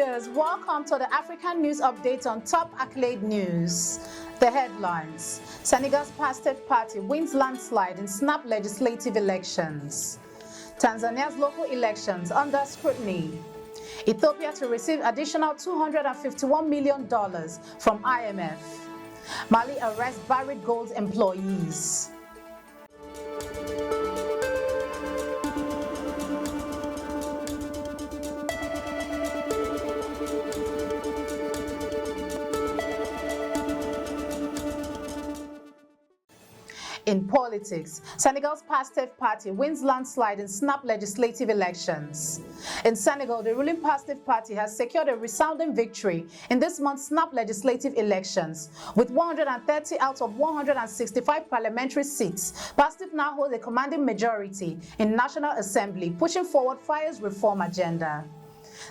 viewers, welcome to the African News Update on Top Accolade News. The headlines: Senegal'S Pastef party wins landslide in snap legislative elections. Tanzania's local elections under scrutiny. Ethiopia to receive additional $251 million from IMF. Mali arrests BARRICK Gold's employees. In politics, Senegal's Pastef party wins landslide in snap legislative elections. In Senegal, the ruling Pastef party has secured a resounding victory in this month's snap legislative elections. With 130 out of 165 parliamentary seats, Pastef now holds a commanding majority in National Assembly, pushing forward Faye's reform agenda.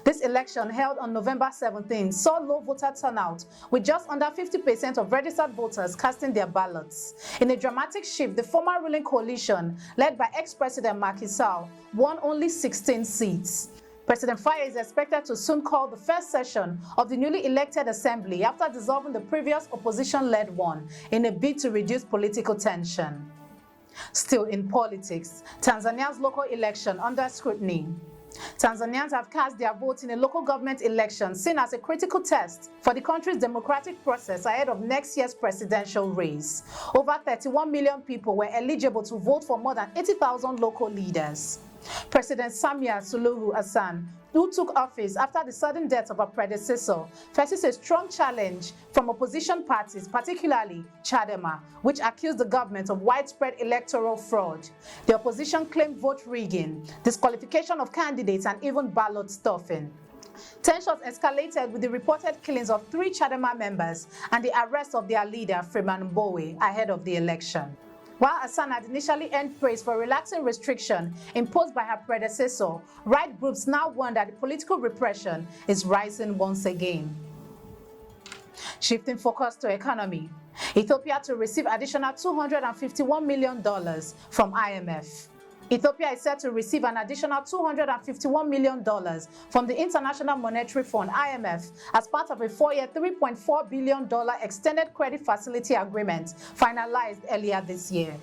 This election, held on November 17, saw low voter turnout, with just under 50% of registered voters casting their ballots. In a dramatic shift, the former ruling coalition, led by ex-President Macky Sall, won only 16 seats. President Faye is expected to soon call the first session of the newly elected assembly after dissolving the previous opposition-led one in a bid to reduce political tension. Still in politics, Tanzania's local election under scrutiny. Tanzanians have cast their votes in a local government election seen as a critical test for the country's democratic process ahead of next year's presidential race. Over 31 million people were eligible to vote for more than 80,000 local leaders. President Samia Suluhu Hassan, who took office after the sudden death of her predecessor, faces a strong challenge from opposition parties, particularly Chadema, which accused the government of widespread electoral fraud. The opposition claimed vote rigging, disqualification of candidates, and even ballot stuffing. Tensions escalated with the reported killings of 3 Chadema members and the arrest of their leader, Freeman Mbowe, ahead of the election. While Hassan had initially earned praise for relaxing restriction imposed by her predecessor, right groups now warn that the political repression is rising once again. Shifting focus to economy, Ethiopia to receive additional $251 million from IMF. Ethiopia is set to receive an additional $251 million from the International Monetary Fund (IMF) as part of a 4-year $3.4 billion extended credit facility agreement finalized earlier this year.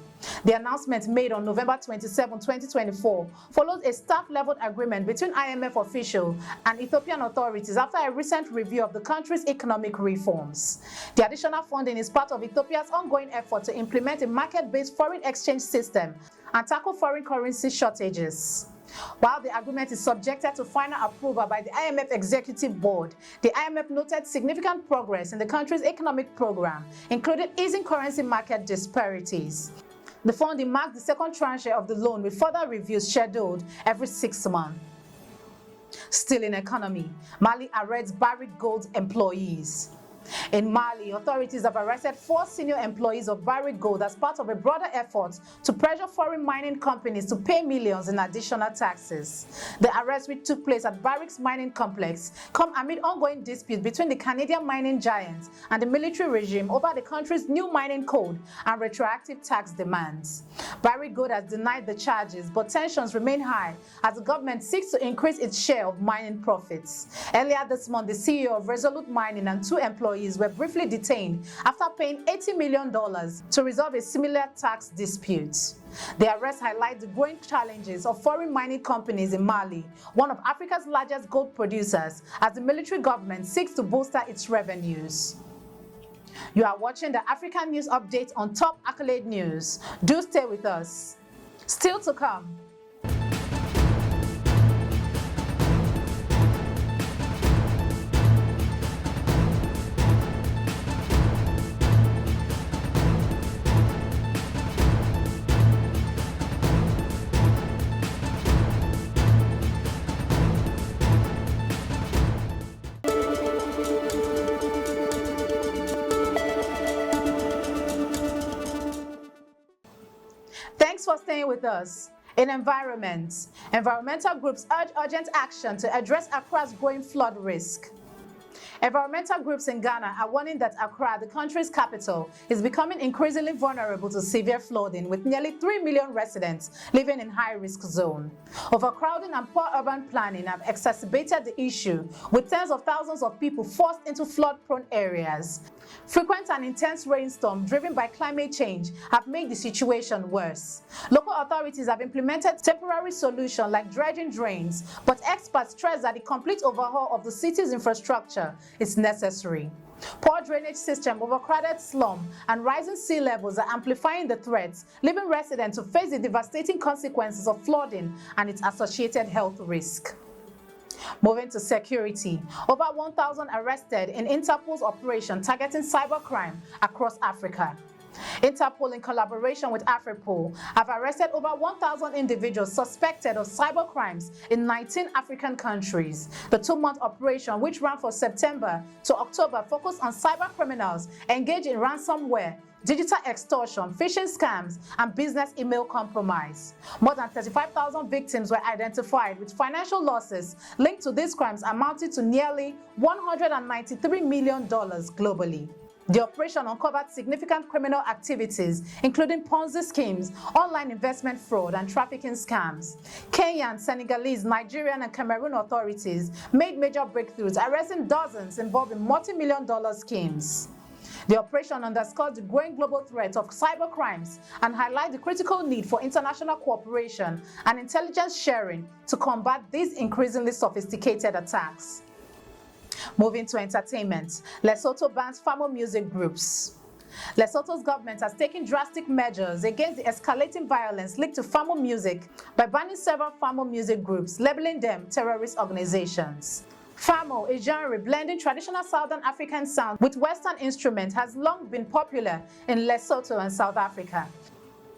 The announcement, made on November 27, 2024, follows a staff-level agreement between IMF officials and Ethiopian authorities after a recent review of the country's economic reforms. The additional funding is part of Ethiopia's ongoing effort to implement a market-based foreign exchange system and tackle foreign currency shortages. While the agreement is subjected to final approval by the IMF Executive Board, the IMF noted significant progress in the country's economic program, including easing currency market disparities. The funding marks the second tranche of the loan, with further reviews scheduled every 6 months. Still in economy, Mali arrests BARRICK Gold's employees. In Mali, authorities have arrested 4 senior employees of BARRICK Gold as part of a broader effort to pressure foreign mining companies to pay millions in additional taxes. The arrest, which took place at Barrick's mining complex, come amid ongoing disputes between the Canadian mining giants and the military regime over the country's new mining code and retroactive tax demands. BARRICK Gold has denied the charges, but tensions remain high as the government seeks to increase its share of mining profits. Earlier this month, the CEO of Resolute Mining and 2 employees were briefly detained after paying $80 million to resolve a similar tax dispute. The arrest highlights the growing challenges of foreign mining companies in Mali, one of Africa's largest gold producers, as the military government seeks to bolster its revenues. You are watching the African News Update on Top Accolade News. Do stay with us. Still to come. Thanks for staying with us. In environment, environmental groups urge urgent action to address ACCRA'S growing flood risk. Environmental groups in Ghana are warning that Accra, the country's capital, is becoming increasingly vulnerable to severe flooding, with nearly 3 million residents living in high-risk zone. Overcrowding and poor urban planning have exacerbated the issue, with tens of thousands of people forced into flood-prone areas. Frequent and intense rainstorms driven by climate change have made the situation worse. Local authorities have implemented temporary solutions like dredging drains, but experts stress that the complete overhaul of the city's infrastructure is necessary. Poor drainage system, overcrowded slum, and rising sea levels are amplifying the threats, leaving residents to face the devastating consequences of flooding and its associated health risk. Moving to security, over 1,000 arrested in Interpol's operation targeting cybercrime across Africa. Interpol, in collaboration with AFRIPOL, have arrested over 1,000 individuals suspected of cybercrimes in 19 African countries. The two-month operation, which ran from September to October, focused on cybercriminals engaged in ransomware, digital extortion, phishing scams, and business email compromise. More than 35,000 victims were identified, with financial losses linked to these crimes amounting to nearly $193 million globally. The operation uncovered significant criminal activities, including Ponzi schemes, online investment fraud, and trafficking scams. Kenyan, Senegalese, Nigerian, and Cameroon authorities made major breakthroughs, arresting dozens involved in multi-million-dollar schemes. The operation underscores the growing global threat of cybercrimes and highlights the critical need for international cooperation and intelligence sharing to combat these increasingly sophisticated attacks. Moving to entertainment, Lesotho bans FAMO music groups. Lesotho's government has taken drastic measures against the escalating violence linked to FAMO music by banning several FAMO music groups, labeling them terrorist organizations. FAMO, a genre blending traditional Southern African sound with Western instruments, has long been popular in Lesotho and South Africa.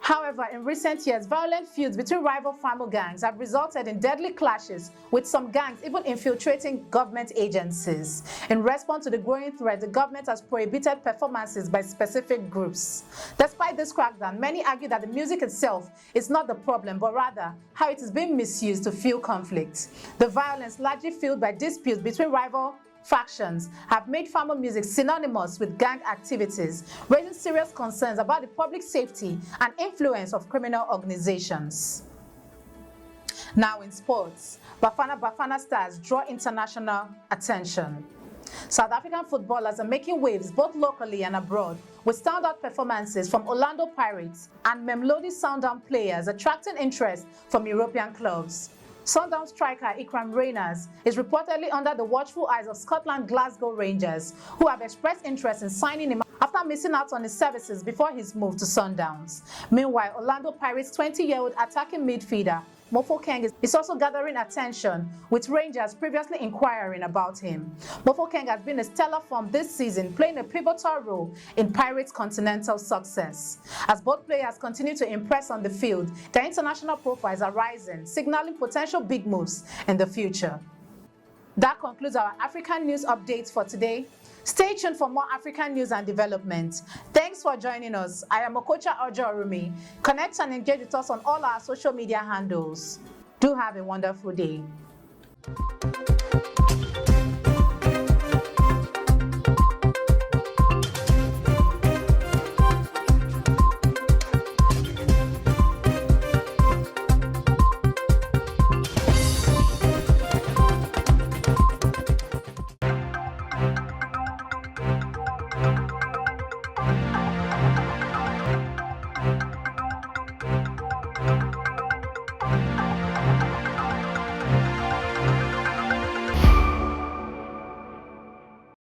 However, in recent years, violent feuds between rival FAMO gangs have resulted in deadly clashes, with some gangs even infiltrating government agencies. In response to the growing threat, the government has prohibited performances by specific groups. Despite this crackdown, many argue that the music itself is not the problem, but rather how it is being misused to fuel conflict. The violence, largely fueled by disputes between rival factions, have made FAMO music synonymous with gang activities, raising serious concerns about the public safety and influence of criminal organizations. Now in sports, BAFANA stars draw international attention. South African footballers are making waves both locally and abroad, with standout performances from Orlando Pirates and Mamelodi Sundowns players attracting interest from European clubs. Sundown striker ACCRA'S is reportedly under the watchful eyes of Scotland's Glasgow Rangers, who have expressed interest in signing him after missing out on his services before his move to Sundowns. Meanwhile, Orlando Pirates' 20-year-old attacking midfielder Mofokeng is also gathering attention, with Rangers previously inquiring about him. Mofokeng has been in stellar form this season, playing a pivotal role in Pirates' continental success. As both players continue to impress on the field, their international profiles are rising, signaling potential big moves in the future. That concludes our African news updates for today. Stay tuned for more African news and development. Thanks for joining us. I am Okocha Ojo-Orumi. Connect and engage with us on all our social media handles. Do have a wonderful day.